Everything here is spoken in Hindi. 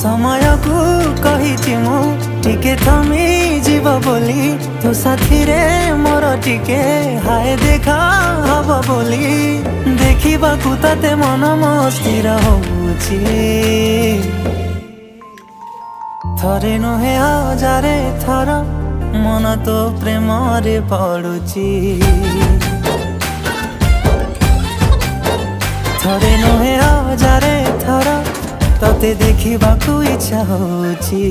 समय को कही मु टिके थमी जीव बोली तो साथी रे मोर टिके हाय देखा हब बोली देखा ताते मन मो स्थिर होउछि थरे नुहे हजारे थर मन तो प्रेम रे पड़ुछि थरे नुहे हजारे थर तते देखा इच्छा होउछि।